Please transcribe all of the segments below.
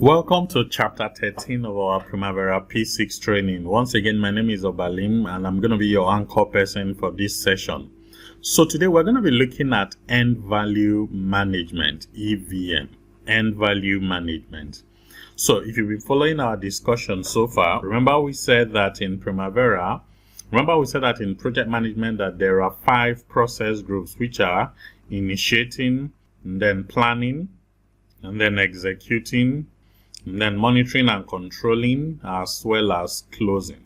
Welcome to chapter 13 of our Primavera P6 training. Once again, my name is Obalim and I'm going to be your anchor person for this session. So today we're going to be looking at end value management, EVM, end value management. So if you've been following our discussion so far, remember we said that in project management that there are 5 process groups, which are initiating, and then planning, and then executing, and then monitoring and controlling, as well as closing.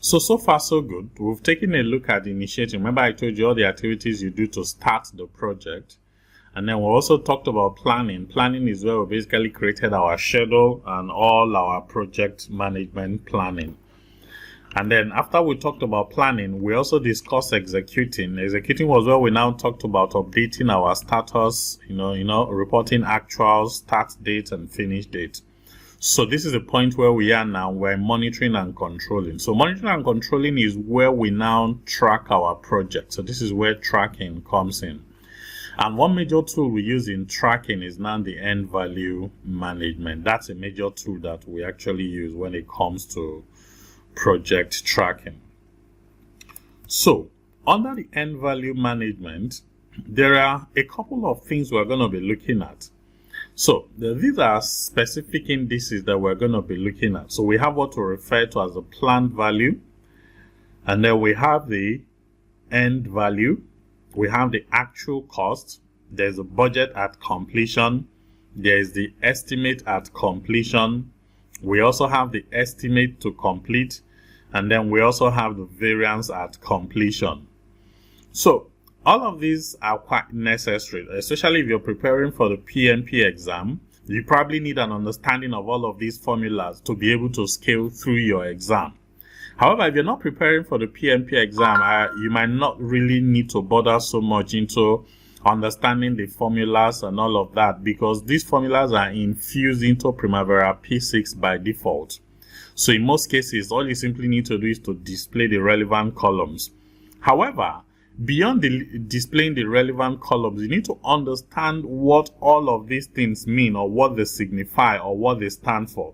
So far so good. We've taken a look at initiating. Remember I told you all the activities you do to start the project. And then we also talked about planning. Planning is where we basically created our schedule and all our project management planning. And then after we talked about planning, we also discussed executing. Executing was where we now talked about updating our status, reporting actual start date and finish date. So this is the point where we are now. We're monitoring and controlling. So monitoring and controlling is where we now track our project. So this is where tracking comes in. And one major tool we use in tracking is now the end value management. That's a major tool that we actually use when it comes to project tracking. So under the end value management, there are a couple of things we're going to be looking at. So these are specific indices that we're going to be looking at. So we have what we refer to as the planned value, and then we have the end value, we have the actual cost, there's a budget at completion, there's the estimate at completion, we also have the estimate to complete, and then we also have the variance at completion. So all of these are quite necessary, especially if you're preparing for the PMP exam. You probably need an understanding of all of these formulas to be able to scale through your exam. However, if you're not preparing for the PMP exam, you might not really need to bother so much into understanding the formulas and all of that, because these formulas are infused into Primavera P6 by default. So in most cases, all you simply need to do is to display the relevant columns. However, beyond displaying the relevant columns, you need to understand what all of these things mean, or what they signify, or what they stand for.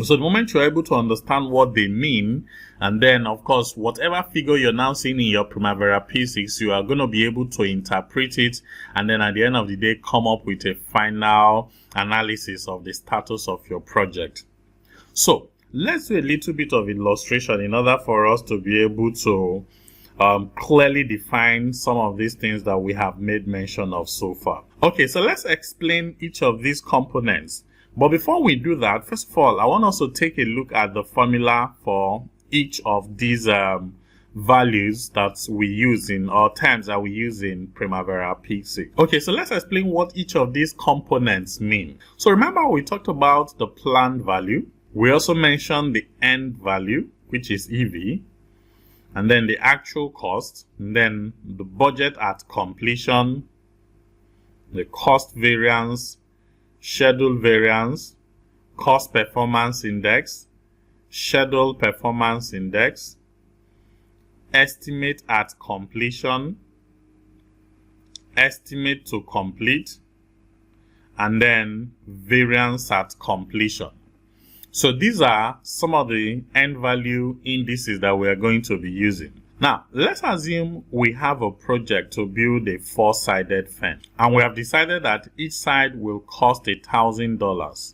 So the moment you're able to understand what they mean, and then of course whatever figure you're now seeing in your Primavera P6, you are going to be able to interpret it, and then at the end of the day come up with a final analysis of the status of your project. So let's do a little bit of illustration in order for us to be able to clearly define some of these things that we have made mention of so far. Okay, so let's explain each of these components. But before we do that, first of all, I want us to take a look at the formula for each of these values that we use in, or terms that we use in Primavera P6. Okay, so let's explain what each of these components mean. So remember we talked about the planned value. We also mentioned the end value, which is EV, and then the actual cost, and then the budget at completion, the cost variance, schedule variance, cost performance index, schedule performance index, estimate at completion, estimate to complete, and then variance at completion. So these are some of the end value indices that we are going to be using. Now, let's assume we have a project to build a 4-sided fence, and we have decided that each side will cost $1,000.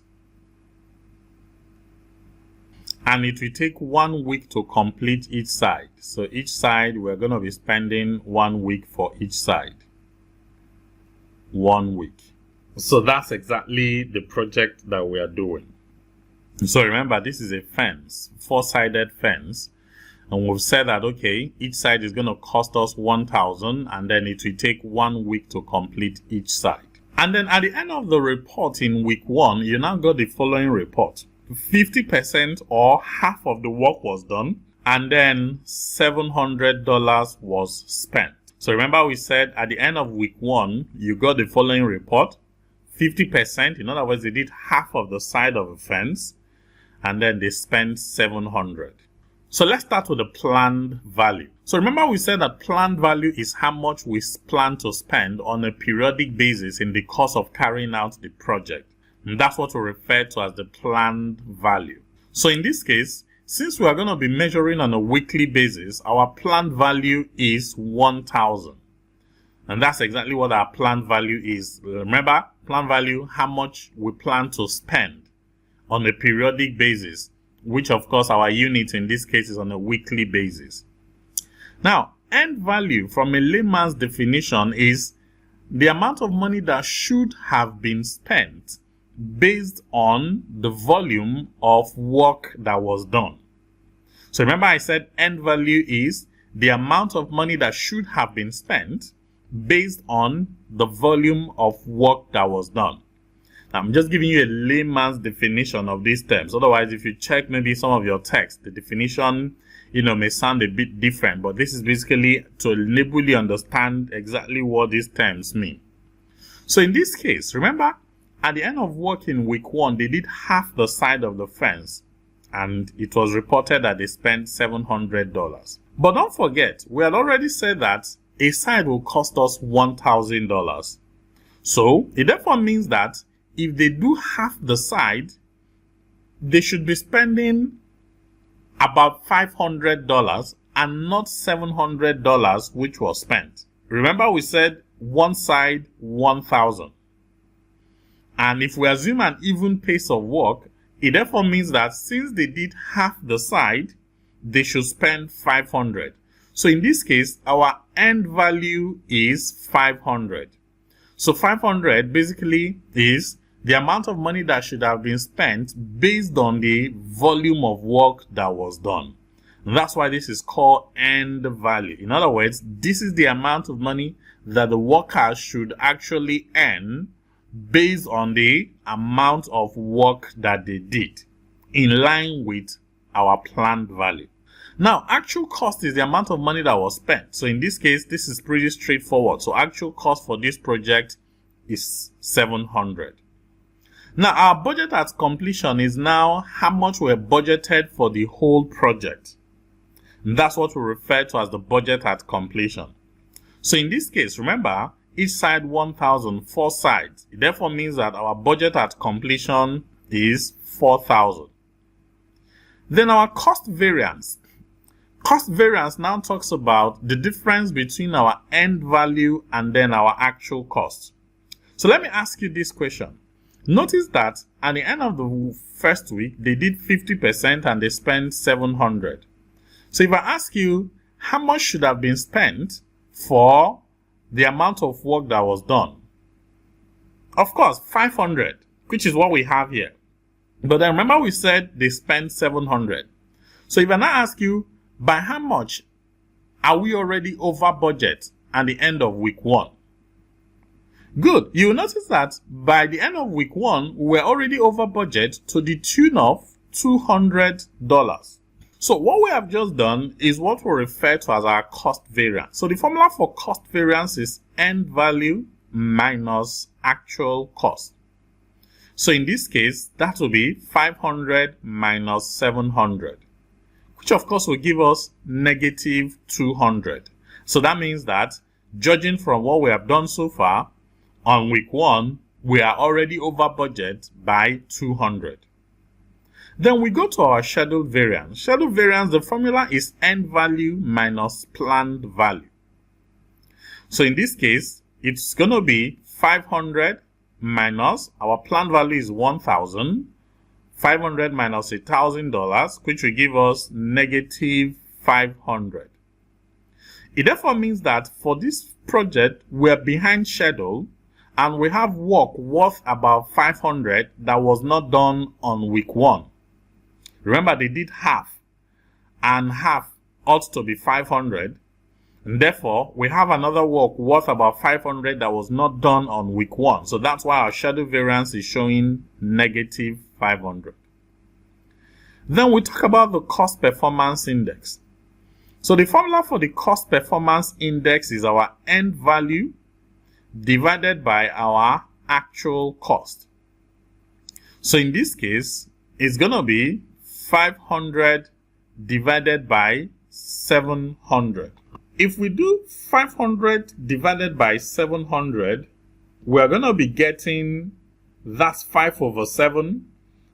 And it will take 1 week to complete each side. So each side, we're going to be spending 1 week for each side. 1 week. So that's exactly the project that we are doing. So remember, this is a fence, 4-sided fence. And we've said that, okay, each side is going to cost us $1,000, and then it will take 1 week to complete each side. And then at the end of the report in week 1, you now got the following report. 50% or half of the work was done, and then $700 was spent. So remember we said at the end of week 1, you got the following report. 50%, in other words, they did half of the side of a fence, and then they spent $700. So let's start with the planned value. So remember we said that planned value is how much we plan to spend on a periodic basis in the course of carrying out the project. And that's what we refer to as the planned value. So in this case, since we are going to be measuring on a weekly basis, our planned value is 1,000. And that's exactly what our planned value is. Remember, planned value, how much we plan to spend on a periodic basis, which of course our unit in this case is on a weekly basis. Now, end value from a layman's definition is the amount of money that should have been spent based on the volume of work that was done. So remember I said end value is the amount of money that should have been spent based on the volume of work that was done. Now, I'm just giving you a layman's definition of these terms. Otherwise, if you check maybe some of your text, the definition may sound a bit different, but this is basically to enable you understand exactly what these terms mean. So in this case, remember, at the end of work in week 1, they did half the side of the fence, and it was reported that they spent $700. But don't forget, we had already said that a side will cost us $1,000. So it therefore means that if they do half the side, they should be spending about $500 and not $700 which was spent. Remember we said one side, 1,000. And if we assume an even pace of work, it therefore means that since they did half the side, they should spend 500. So in this case, our end value is 500. So 500 basically is the amount of money that should have been spent based on the volume of work that was done. And that's why this is called end value. In other words, this is the amount of money that the workers should actually earn based on the amount of work that they did, in line with our planned value. Now, actual cost is the amount of money that was spent. So in this case, this is pretty straightforward. So actual cost for this project is 700. Now, our budget at completion is now how much we're budgeted for the whole project. And that's what we refer to as the budget at completion. So in this case, remember, each side 1,000, 4 sides. It therefore means that our budget at completion is 4,000. Then our cost variance. Cost variance now talks about the difference between our end value and then our actual cost. So let me ask you this question. Notice that at the end of the first week, they did 50% and they spent 700. So if I ask you, how much should have been spent for the amount of work that was done? Of course, 500, which is what we have here. But then remember we said they spent 700. So if I now ask you, by how much are we already over budget at the end of week 1? Good. You will notice that by the end of week 1, we're already over budget to the tune of $200. So what we have just done is what we refer to as our cost variance. So the formula for cost variance is end value minus actual cost. So in this case, that will be 500 minus 700, which of course will give us negative 200. So that means that, judging from what we have done so far, on week 1, we are already over budget by 200. Then we go to our scheduled variance. Scheduled variance, the formula is end value minus planned value. So in this case, it's going to be 500 minus, our planned value is 1,000, 500 minus $1,000, which will give us negative 500. It therefore means that for this project, we're behind schedule and we have work worth about 500 that was not done on week 1. Remember, they did half, and half ought to be 500. And therefore, we have another work worth about 500 that was not done on week 1. So that's why our schedule variance is showing negative 500. Then we talk about the cost performance index. So the formula for the cost performance index is our end value divided by our actual cost. So in this case, it's going to be 500 divided by 700. If we do 500 divided by 700, we're going to be getting That's 5 over 7.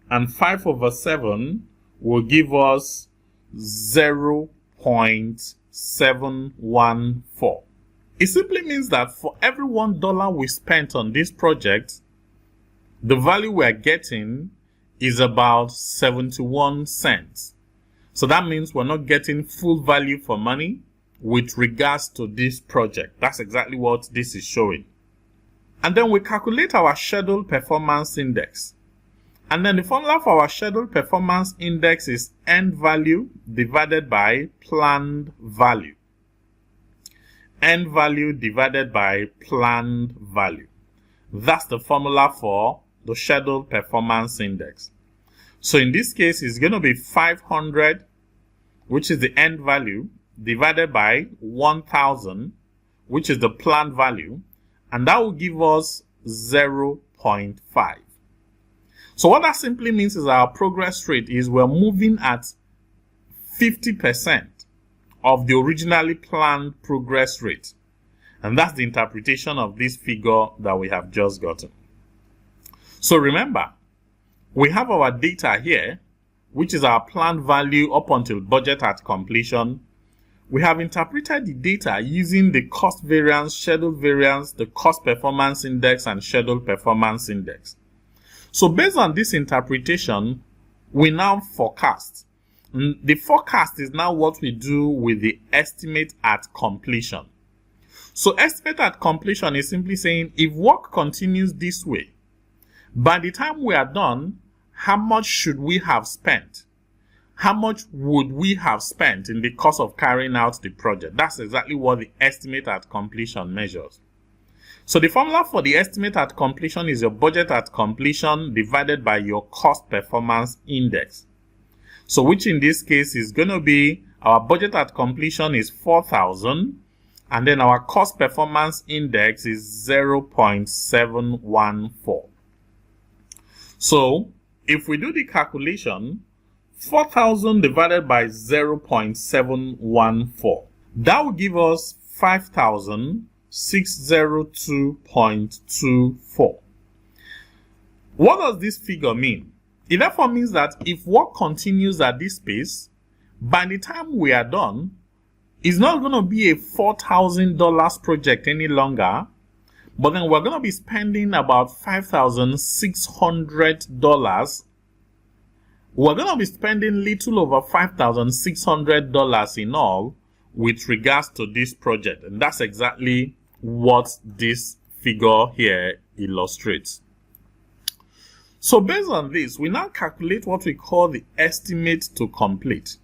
And 5 over 7 will give us 0.714. It simply means that for every $1 we spent on this project, the value we are getting is about 71 cents. So that means we're not getting full value for money with regards to this project. That's exactly what this is showing. And then we calculate our scheduled performance index. And then the formula for our scheduled performance index is end value divided by planned value. End value divided by planned value. That's the formula for the scheduled performance index. So in this case, it's going to be 500, which is the end value, divided by 1000, which is the planned value, and that will give us 0.5. So what that simply means is our progress rate is we're moving at 50% of the originally planned progress rate. And that's the interpretation of this figure that we have just gotten. So remember, we have our data here, which is our planned value up until budget at completion. We have interpreted the data using the cost variance, schedule variance, the cost performance index, and schedule performance index. So based on this interpretation, we now forecast. The forecast is now what we do with the estimate at completion. So estimate at completion is simply saying if work continues this way, by the time we are done, how much should we have spent? How much would we have spent in the course of carrying out the project? That's exactly what the estimate at completion measures. So the formula for the estimate at completion is your budget at completion divided by your cost performance index. So which in this case is going to be our budget at completion is 4,000 and then our cost performance index is 0.714. So if we do the calculation, 4,000 divided by 0.714, that will give us 5,602.24. What does this figure mean? It therefore means that if work continues at this pace, by the time we are done, it's not going to be a $4,000 project any longer, but then we're going to be spending about $5,600. We're going to be spending little over $5,600 in all with regards to this project. And that's exactly what this figure here illustrates. So based on this, we now calculate what we call the estimate to complete.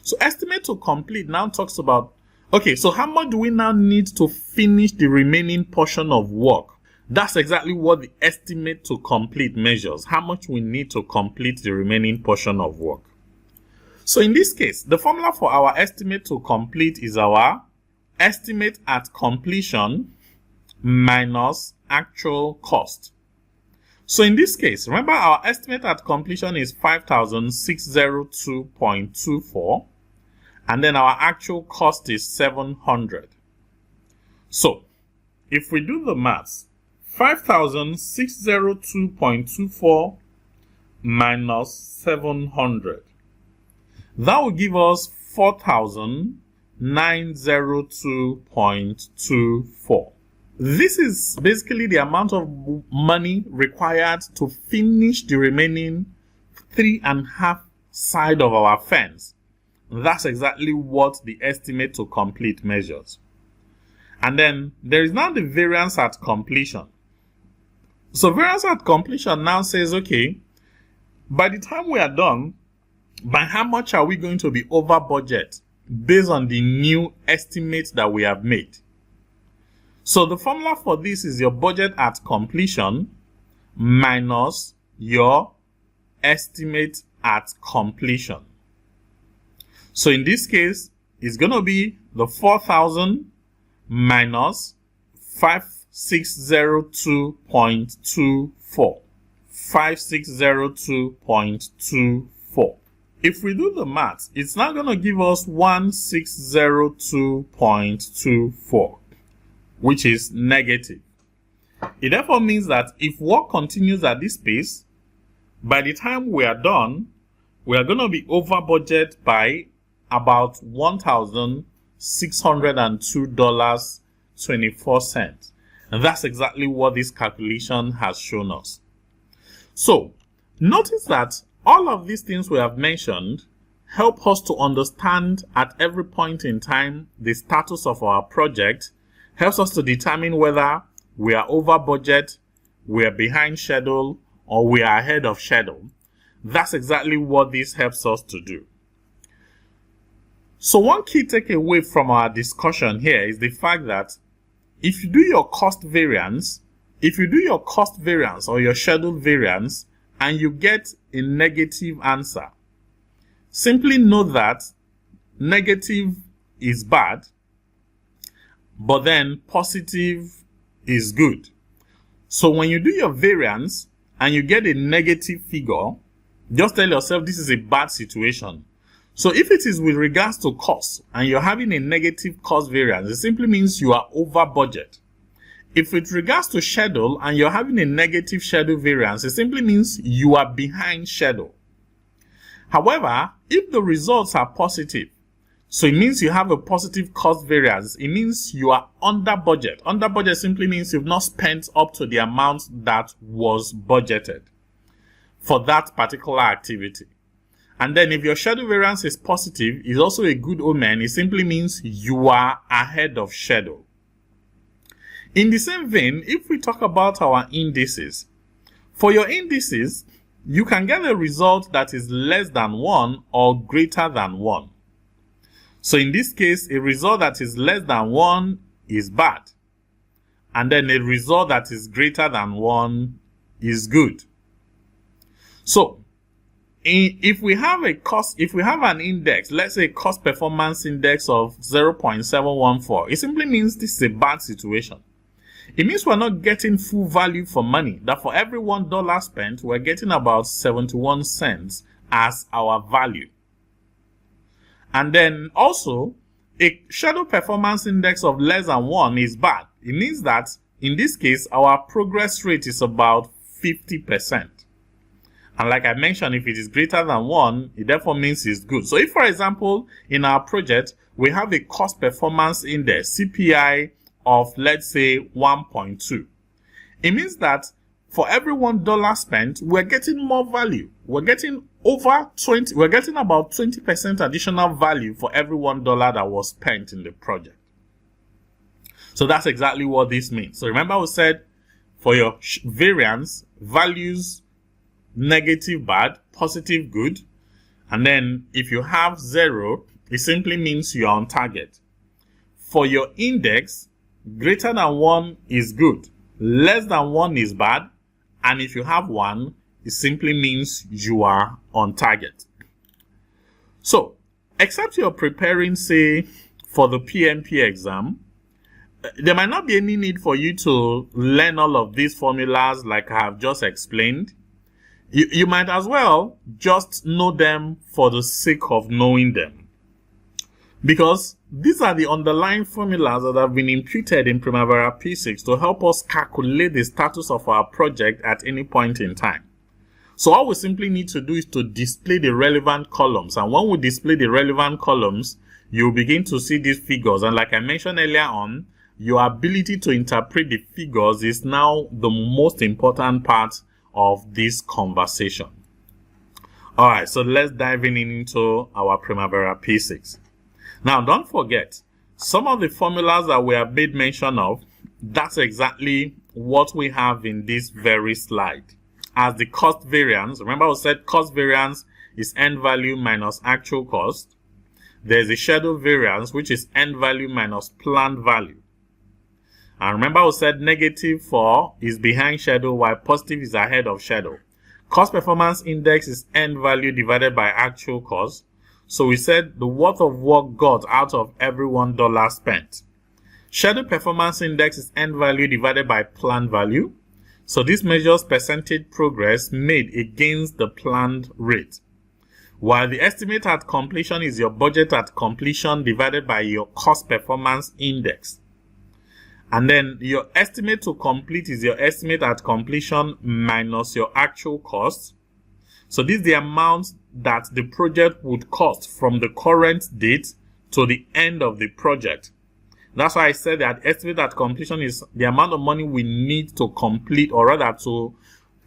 So estimate to complete now talks about, okay, so how much do we now need to finish the remaining portion of work? That's exactly what the estimate to complete measures, how much we need to complete the remaining portion of work. So in this case, the formula for our estimate to complete is our estimate at completion minus actual cost. So in this case, remember our estimate at completion is 5,602.24 and then our actual cost is 700. So if we do the maths, 5,602.24 minus 700, that will give us 4,902.24. This is basically the amount of money required to finish the remaining 3.5 side of our fence. That's exactly what the estimate to complete measures. And then there is now the variance at completion. So variance at completion now says, okay, by the time we are done, by how much are we going to be over budget based on the new estimate that we have made? So the formula for this is your budget at completion minus your estimate at completion. So in this case, it's going to be the 4,000 minus 5,602.24. 5,602.24. If we do the math, it's now going to give us 1,602.24. which is negative. It therefore means that if work continues at this pace, by the time we are done, we are going to be over budget by about $1,602.24. And that's exactly what this calculation has shown us. So, notice that all of these things we have mentioned help us to understand at every point in time the status of our project, helps us to determine whether we are over budget, we are behind schedule, or we are ahead of schedule. That's exactly what this helps us to do. So one key takeaway from our discussion here is the fact that if you do your cost variance or your schedule variance and you get a negative answer, simply know that negative is bad, but then positive is good. So when you do your variance and you get a negative figure, just tell yourself this is a bad situation. So if it is with regards to cost and you're having a negative cost variance, it simply means you are over budget. If with regards to schedule and you're having a negative schedule variance, it simply means you are behind schedule. However, if the results are positive, so it means you have a positive cost variance, it means you are under budget. Under budget simply means you've not spent up to the amount that was budgeted for that particular activity. And then if your schedule variance is positive, it's also a good omen. It simply means you are ahead of schedule. In the same vein, if we talk about our indices, for your indices, you can get a result that is less than 1 or greater than 1. So in this case, a result that is less than 1 is bad. And then a result that is greater than 1 is good. So if we have an index, let's say cost performance index of 0.714, it simply means this is a bad situation. It means we're not getting full value for money, that for every $1 spent, we're getting about 71 cents as our value. And then also, a schedule performance index of less than 1 is bad. It means that in this case, our progress rate is about 50%. And like I mentioned, if it is greater than 1, it therefore means it's good. So if, for example, in our project, we have a cost performance index, CPI, of, let's say, 1.2, it means that for every $1 spent, we're getting more value. We're getting about 20% additional value for every $1 that was spent in the project. So that's exactly what this means. So remember we said for your variance, values negative bad, positive good, and then if you have 0, it simply means you're on target. For your index, greater than 1 is good, less than 1 is bad, and if you have 1, it simply means you are on target. So, except you're preparing, say, for the PMP exam, there might not be any need for you to learn all of these formulas like I have just explained. You might as well just know them for the sake of knowing them. Because these are the underlying formulas that have been imputed in Primavera P6 to help us calculate the status of our project at any point in time. So all we simply need to do is to display the relevant columns. And when we display the relevant columns, you'll begin to see these figures. And like I mentioned earlier on, your ability to interpret the figures is now the most important part of this conversation. Alright, so let's dive into our Primavera P6. Now, don't forget, some of the formulas that we have made mention of, that's exactly what we have in this very slide. As the cost variance, remember we said cost variance is end value minus actual cost. There's a schedule variance, which is end value minus planned value. And remember we said negative for is behind schedule while positive is ahead of schedule. Cost performance index is end value divided by actual cost. So we said the worth of work got out of every $1 spent. Schedule performance index is end value divided by planned value. So this measures percentage progress made against the planned rate. While the estimate at completion is your budget at completion divided by your cost performance index. And then your estimate to complete is your estimate at completion minus your actual cost. So this is the amount that the project would cost from the current date to the end of the project. That's why I said that estimate at completion is the amount of money we need to complete, or rather to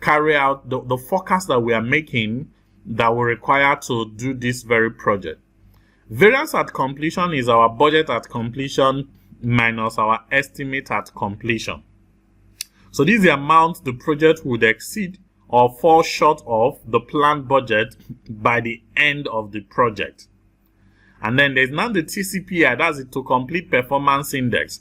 carry out the forecast that we are making that will require to do this very project. Variance at completion is our budget at completion minus our estimate at completion. So this is the amount the project would exceed or fall short of the planned budget by the end of the project. And then there's now the TCPI, that's the to complete performance index.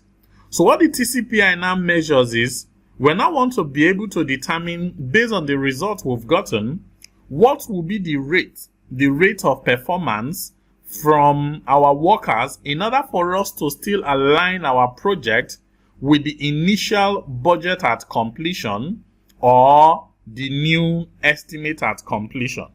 So what the TCPI now measures is, we now want to be able to determine, based on the results we've gotten, what will be the rate of performance from our workers in order for us to still align our project with the initial budget at completion or the new estimate at completion.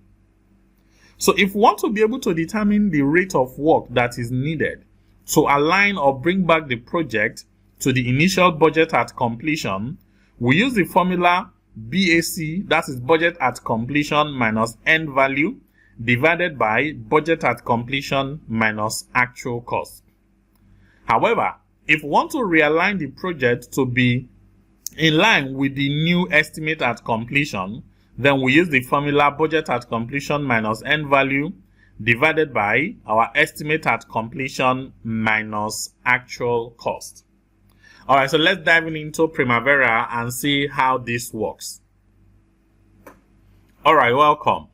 So if we want to be able to determine the rate of work that is needed to align or bring back the project to the initial budget at completion, we use the formula BAC, that is budget at completion minus end value, divided by budget at completion minus actual cost. However, if we want to realign the project to be in line with the new estimate at completion, then we use the formula budget at completion minus end value divided by our estimate at completion minus actual cost. Alright, so let's dive into Primavera and see how this works. Alright, welcome.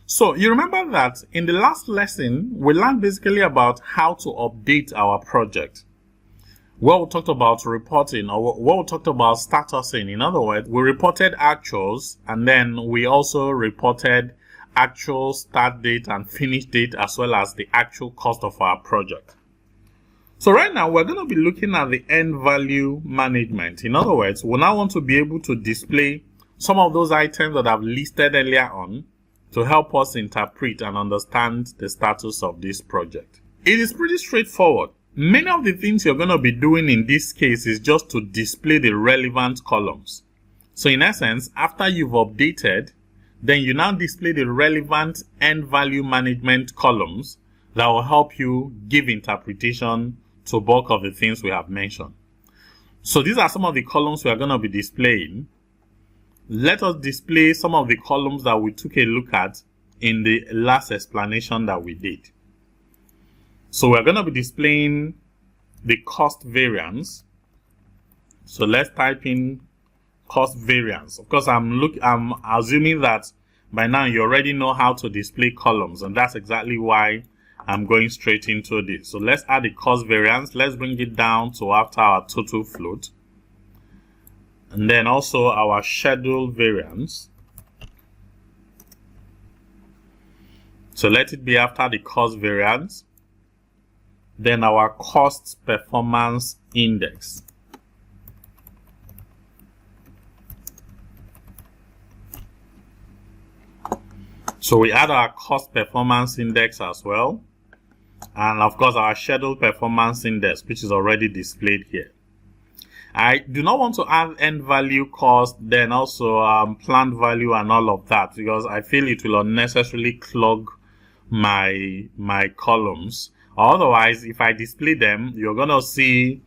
So you remember that in the last lesson, we learned basically about how to update our project. Well, we talked about reporting, or what we talked about statusing. In other words, we reported actuals, and then we also reported actual start date and finish date, as well as the actual cost of our project. So right now, we're going to be looking at the end value management. In other words, we now want to be able to display some of those items that I've listed earlier on to help us interpret and understand the status of this project. It is pretty straightforward. Many of the things you're going to be doing in this case is just to display the relevant columns. So in essence, after you've updated, then you now display the relevant end value management columns that will help you give interpretation to bulk of the things we have mentioned. So these are some of the columns we are going to be displaying. Let us display some of the columns that we took a look at in the last explanation that we did. So we're going to be displaying the cost variance. So let's type in cost variance. Of course, I'm assuming that by now you already know how to display columns, and that's exactly why I'm going straight into this. So let's add the cost variance. Let's bring it down to after our total float. And then also our schedule variance. So let it be after the cost variance. Then our cost performance index. So we add our cost performance index as well. And of course our schedule performance index, which is already displayed here. I do not want to add end value cost, then also planned value and all of that, because I feel it will unnecessarily clog my columns. Otherwise, if I display them, you're going to see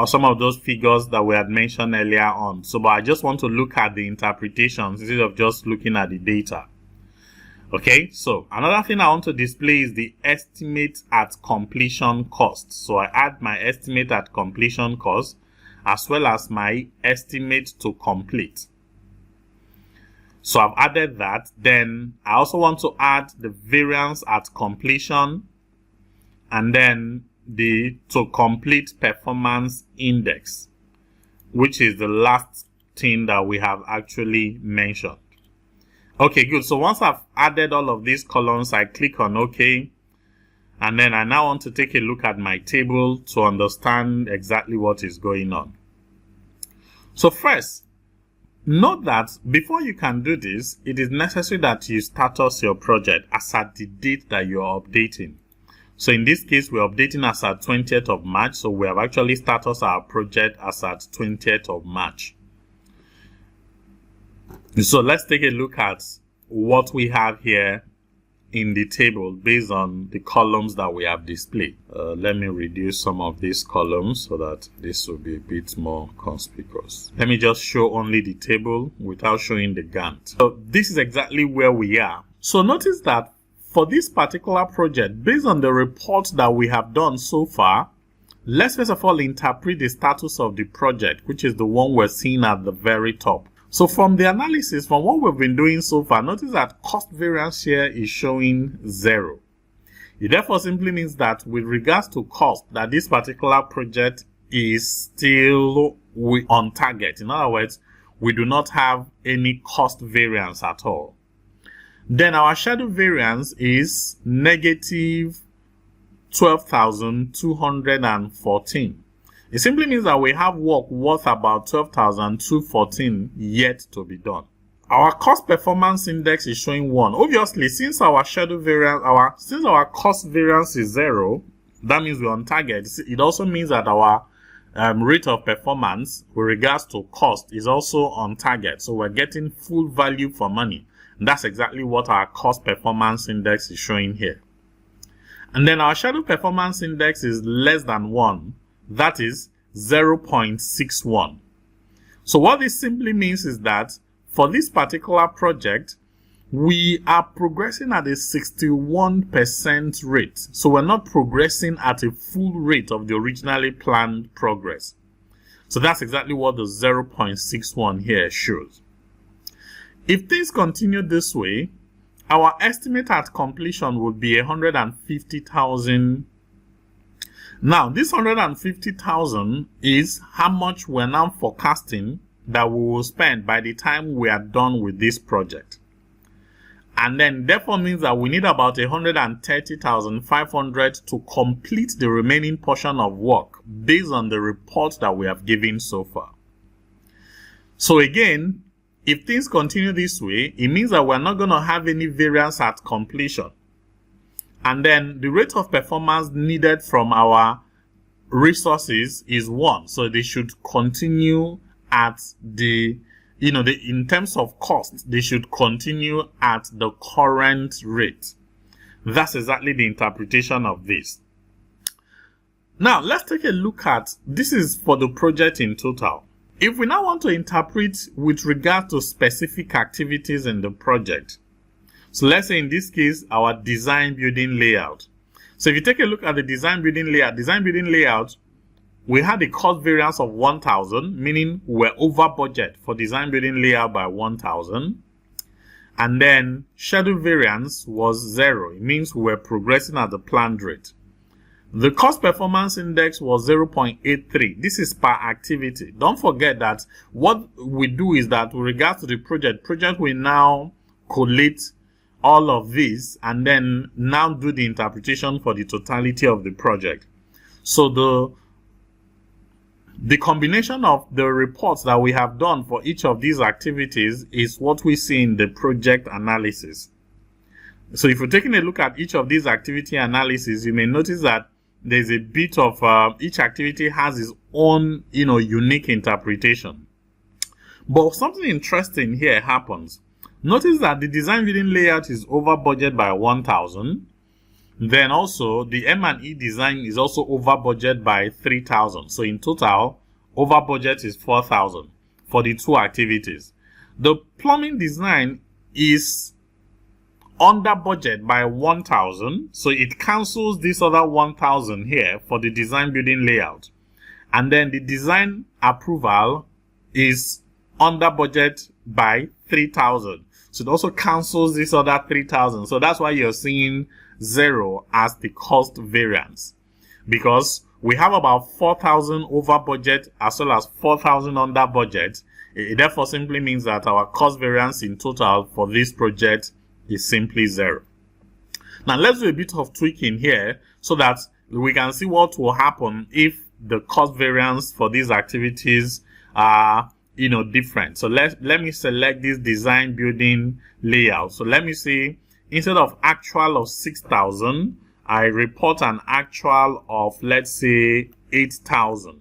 some of those figures that we had mentioned earlier on. So, but I just want to look at the interpretations instead of just looking at the data. Okay, so another thing I want to display is the estimate at completion cost. So I add my estimate at completion cost as well as my estimate to complete. So I've added that. Then I also want to add the variance at completion and then the to complete performance index, which is the last thing that we have actually mentioned. Okay, good. So once I've added all of these columns, I click on OK. And then I now want to take a look at my table to understand exactly what is going on. So first, note that before you can do this, it is necessary that you status your project as at the date that you're updating. So in this case, we're updating as at 20th of March. So we have actually started our project as at 20th of March. So let's take a look at what we have here in the table based on the columns that we have displayed. Let me reduce some of these columns so that this will be a bit more conspicuous. Let me just show only the table without showing the Gantt. So this is exactly where we are. So notice that for this particular project, based on the report that we have done so far, let's first of all interpret the status of the project, which is the one we're seeing at the very top. So from the analysis, from what we've been doing so far, notice that cost variance here is showing 0. It therefore simply means that with regards to cost, that this particular project is still on target. In other words, we do not have any cost variance at all. Then our schedule variance is negative 12,214. It simply means that we have work worth about 12,214 yet to be done. Our cost performance index is showing 1. Obviously, since our schedule variance, since our cost variance is 0, that means we're on target. It also means that our rate of performance with regards to cost is also on target. So we're getting full value for money. And that's exactly what our cost performance index is showing here. And then our schedule performance index is less than 1. That is 0.61. So what this simply means is that for this particular project, we are progressing at a 61% rate. So we're not progressing at a full rate of the originally planned progress. So that's exactly what the 0.61 here shows. If things continue this way, our estimate at completion would be 150,000. Now, this 150,000 is how much we're now forecasting that we will spend by the time we are done with this project. And then therefore means that we need about 130,500 to complete the remaining portion of work based on the report that we have given so far. So again, if things continue this way, it means that we're not going to have any variance at completion. And then the rate of performance needed from our resources is 1. So they should continue at the, in terms of cost, they should continue at the current rate. That's exactly the interpretation of this. Now, let's take a look at, this is for the project in total. If we now want to interpret with regard to specific activities in the project, so let's say in this case, our design building layout. So if you take a look at the design building layout, we had a cost variance of 1,000, meaning we're over budget for design building layout by 1,000. And then schedule variance was 0. It means we're progressing at the planned rate. The cost performance index was 0.83. This is per activity. Don't forget that what we do is that with regards to the project will now collate all of this and then now do the interpretation for the totality of the project. So the combination of the reports that we have done for each of these activities is what we see in the project analysis. So if you're taking a look at each of these activity analysis, you may notice that there's a bit of each activity has its own unique interpretation. But something interesting here happens. Notice that the design building layout is over budget by 1,000. Then also the M&E design is also over budget by 3,000. So in total, over budget is 4,000 for the two activities. The plumbing design is under budget by 1,000. So it cancels this other 1,000 here for the design building layout. And then the design approval is under budget by 3,000. So it also cancels this other 3,000. So that's why you're seeing 0 as the cost variance, because we have about 4,000 over budget as well as 4,000 under budget. It therefore simply means that our cost variance in total for this project is simply 0. Now let's do a bit of tweaking here so that we can see what will happen if the cost variance for these activities are different. So let me select this design building layout. So let me see, instead of actual of 6,000, I report an actual of, let's say, 8,000.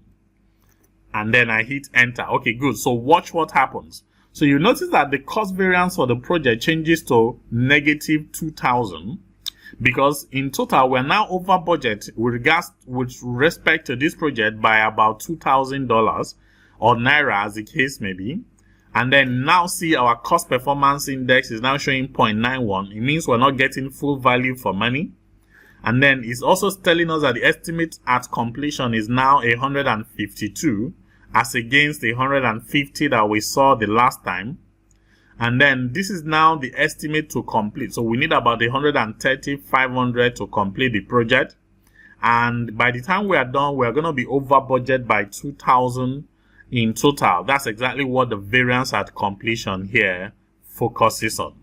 And then I hit enter. Okay, good. So watch what happens. So you notice that the cost variance for the project changes to negative 2,000 because in total we're now over budget with respect to this project by about $2,000 or naira as the case may be. And then now see our cost performance index is now showing 0.91. It means we're not getting full value for money. And then it's also telling us that the estimate at completion is now 152 as against the 150 that we saw the last time. And then this is now the estimate to complete. So we need about 130,500 to complete the project. And by the time we are done, we are going to be over budget by 2,000 in total. That's exactly what the variance at completion here focuses on.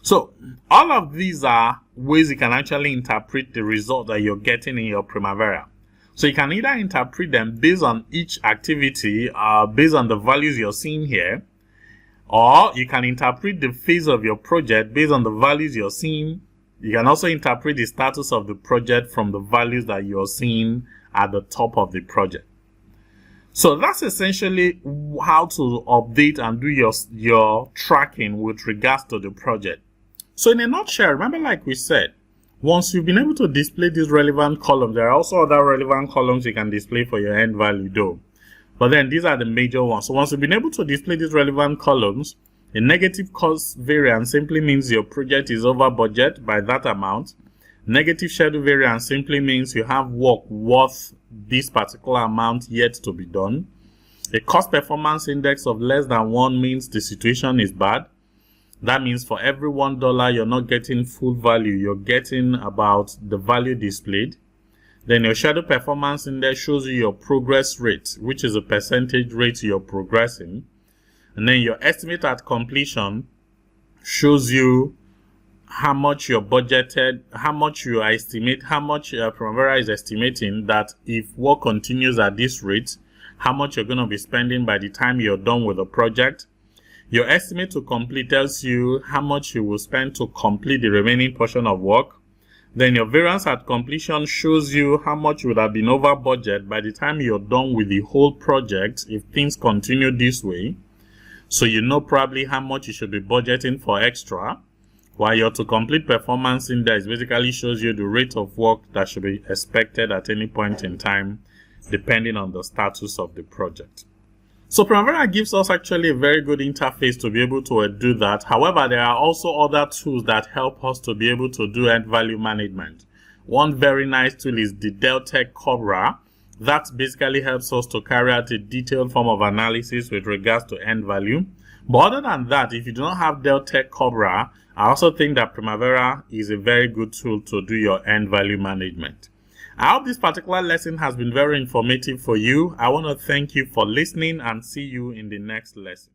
So all of these are ways you can actually interpret the result that you're getting in your Primavera. So you can either interpret them based on each activity, based on the values you're seeing here, or you can interpret the phase of your project based on the values you're seeing. You can also interpret the status of the project from the values that you're seeing at the top of the project. So that's essentially how to update and do your tracking with regards to the project. So in a nutshell, remember like we said, once you've been able to display these relevant columns, there are also other relevant columns you can display for your end value though. But then these are the major ones. So once you've been able to display these relevant columns, a negative cost variance simply means your project is over budget by that amount. Negative schedule variance simply means you have work worth this particular amount yet to be done. A cost performance index of less than 1 means the situation is bad. That means for every $1 you're not getting full value, you're getting about the value displayed. Then your schedule performance index shows you your progress rate, which is a percentage rate you're progressing. And then your estimate at completion shows you how much you're budgeted, how much you estimate, how much Primavera is estimating that if work continues at this rate, how much you're going to be spending by the time you're done with the project. Your estimate to complete tells you how much you will spend to complete the remaining portion of work. Then your variance at completion shows you how much would have been over budget by the time you're done with the whole project if things continue this way. So you know probably how much you should be budgeting for extra. While your to complete performance index basically shows you the rate of work that should be expected at any point in time depending on the status of the project. So Primavera gives us actually a very good interface to be able to do that. However, there are also other tools that help us to be able to do end value management. One very nice tool is the Deltek Cobra. That basically helps us to carry out a detailed form of analysis with regards to end value. But other than that, if you do not have Deltek Cobra, I also think that Primavera is a very good tool to do your end value management. I hope this particular lesson has been very informative for you. I want to thank you for listening and see you in the next lesson.